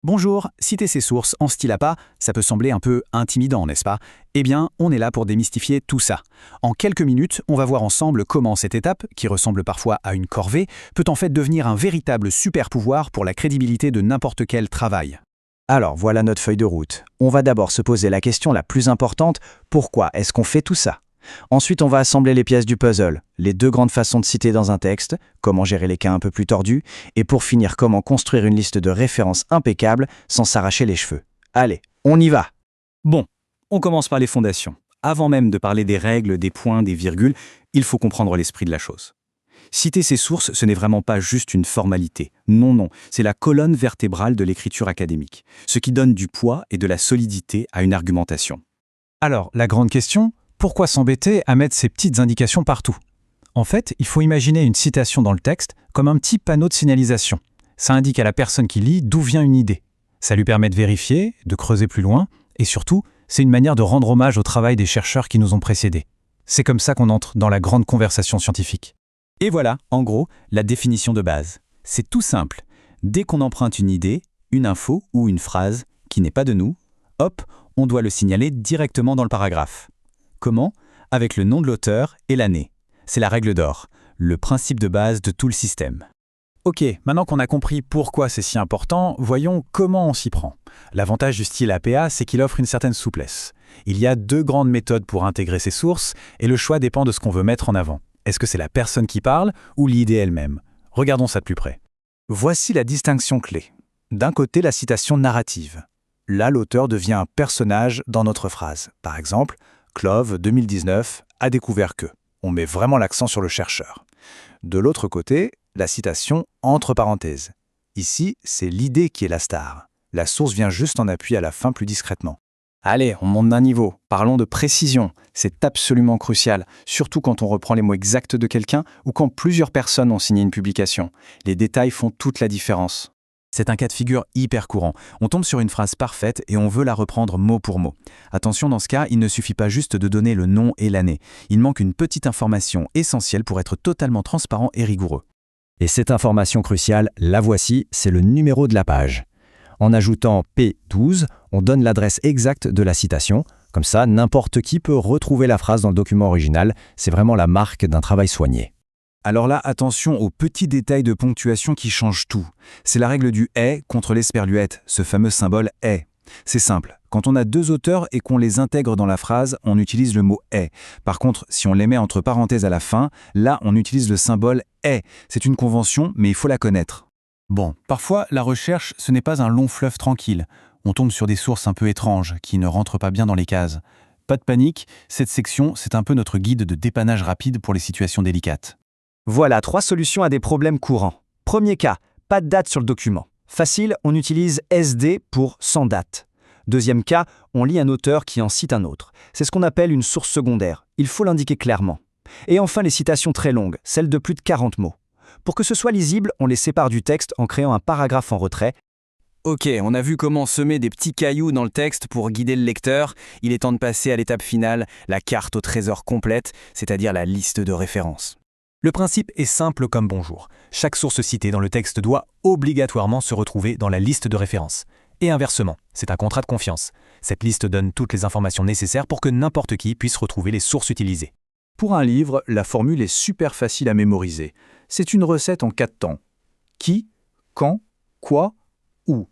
Bonjour, citer ses sources en style APA, ça peut sembler un peu intimidant, n'est-ce pas? Eh bien, on est là pour démystifier tout ça. En quelques minutes, on va voir ensemble comment cette étape, qui ressemble parfois à une corvée, peut en fait devenir un véritable super-pouvoir pour la crédibilité de n'importe quel travail. Alors voilà notre feuille de route. On va d'abord se poser la question la plus importante, pourquoi est-ce qu'on fait tout ça? Ensuite, on va assembler les pièces du puzzle, les deux grandes façons de citer dans un texte, comment gérer les cas un peu plus tordus, et pour finir, comment construire une liste de références impeccable sans s'arracher les cheveux. Allez, on y va! Bon, on commence par les fondations. Avant même de parler des règles, des points, des virgules, il faut comprendre l'esprit de la chose. Citer ses sources, ce n'est vraiment pas juste une formalité. Non, c'est la colonne vertébrale de l'écriture académique, ce qui donne du poids et de la solidité à une argumentation. Alors, la grande question, pourquoi s'embêter à mettre ces petites indications partout? En fait, il faut imaginer une citation dans le texte comme un petit panneau de signalisation. Ça indique à la personne qui lit d'où vient une idée. Ça lui permet de vérifier, de creuser plus loin, et surtout, c'est une manière de rendre hommage au travail des chercheurs qui nous ont précédés. C'est comme ça qu'on entre dans la grande conversation scientifique. Et voilà, en gros, la définition de base. C'est tout simple. Dès qu'on emprunte une idée, une info ou une phrase qui n'est pas de nous, hop, on doit le signaler directement dans le paragraphe. Comment? Avec le nom de l'auteur et l'année. C'est la règle d'or, le principe de base de tout le système. Ok, maintenant qu'on a compris pourquoi c'est si important, voyons comment on s'y prend. L'avantage du style APA, c'est qu'il offre une certaine souplesse. Il y a deux grandes méthodes pour intégrer ces sources, et le choix dépend de ce qu'on veut mettre en avant. Est-ce que c'est la personne qui parle ou l'idée elle-même? Regardons ça de plus près. Voici la distinction clé. D'un côté, la citation narrative. Là, l'auteur devient un personnage dans notre phrase. Par exemple, Clove, 2019, a découvert que. On met vraiment l'accent sur le chercheur. De l'autre côté, la citation entre parenthèses. Ici, c'est l'idée qui est la star. La source vient juste en appui à la fin plus discrètement. Allez, on monte d'un niveau. Parlons de précision. C'est absolument crucial, surtout quand on reprend les mots exacts de quelqu'un ou quand plusieurs personnes ont signé une publication. Les détails font toute la différence. C'est un cas de figure hyper courant. On tombe sur une phrase parfaite et on veut la reprendre mot pour mot. Attention, dans ce cas, il ne suffit pas juste de donner le nom et l'année. Il manque une petite information essentielle pour être totalement transparent et rigoureux. Et cette information cruciale, la voici, c'est le numéro de la page. En ajoutant P12, on donne l'adresse exacte de la citation. Comme ça, n'importe qui peut retrouver la phrase dans le document original. C'est vraiment la marque d'un travail soigné. Alors là, attention aux petits détails de ponctuation qui changent tout. C'est la règle du « est » contre l'esperluette, ce fameux symbole « est ». C'est simple, quand on a deux auteurs et qu'on les intègre dans la phrase, on utilise le mot « est ». Par contre, si on les met entre parenthèses à la fin, là, on utilise le symbole « est ». C'est une convention, mais il faut la connaître. Bon, parfois, la recherche, ce n'est pas un long fleuve tranquille. On tombe sur des sources un peu étranges, qui ne rentrent pas bien dans les cases. Pas de panique, cette section, c'est un peu notre guide de dépannage rapide pour les situations délicates. Voilà 3 solutions à des problèmes courants. Premier cas, pas de date sur le document. Facile, on utilise SD pour sans date. Deuxième cas, on lit un auteur qui en cite un autre. C'est ce qu'on appelle une source secondaire. Il faut l'indiquer clairement. Et enfin, les citations très longues, celles de plus de 40 mots. Pour que ce soit lisible, on les sépare du texte en créant un paragraphe en retrait. Ok, on a vu comment semer des petits cailloux dans le texte pour guider le lecteur. Il est temps de passer à l'étape finale, la carte au trésor complète, c'est-à-dire la liste de références. Le principe est simple comme bonjour. Chaque source citée dans le texte doit obligatoirement se retrouver dans la liste de références. Et inversement, c'est un contrat de confiance. Cette liste donne toutes les informations nécessaires pour que n'importe qui puisse retrouver les sources utilisées. Pour un livre, la formule est super facile à mémoriser. C'est une recette en 4 temps. Qui, quand, quoi, où.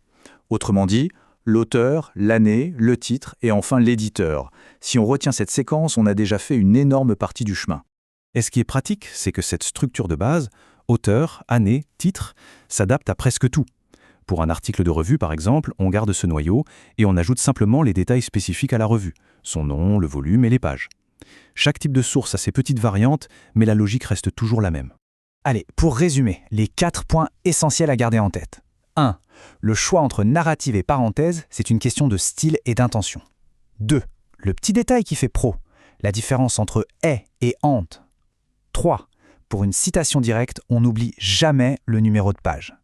Autrement dit, l'auteur, l'année, le titre et enfin l'éditeur. Si on retient cette séquence, on a déjà fait une énorme partie du chemin. Et ce qui est pratique, c'est que cette structure de base, auteur, année, titre, s'adapte à presque tout. Pour un article de revue, par exemple, on garde ce noyau et on ajoute simplement les détails spécifiques à la revue, son nom, le volume et les pages. Chaque type de source a ses petites variantes, mais la logique reste toujours la même. Allez, pour résumer, les 4 points essentiels à garder en tête. 1. Le choix entre narrative et parenthèse, c'est une question de style et d'intention. 2. Le petit détail qui fait pro, la différence entre est et ante. 3. Pour une citation directe, on n'oublie jamais le numéro de page.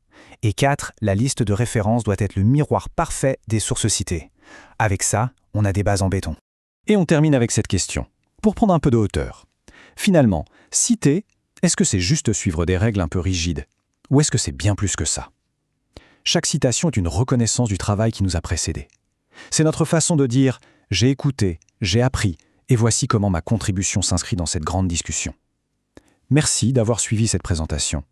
Et 4. La liste de références doit être le miroir parfait des sources citées. Avec ça, on a des bases en béton. Et on termine avec cette question, pour prendre un peu de hauteur. Finalement, citer, est-ce que c'est juste suivre des règles un peu rigides? Ou est-ce que c'est bien plus que ça? Chaque citation est une reconnaissance du travail qui nous a précédés. C'est notre façon de dire « j'ai écouté, j'ai appris, et voici comment ma contribution s'inscrit dans cette grande discussion ». Merci d'avoir suivi cette présentation.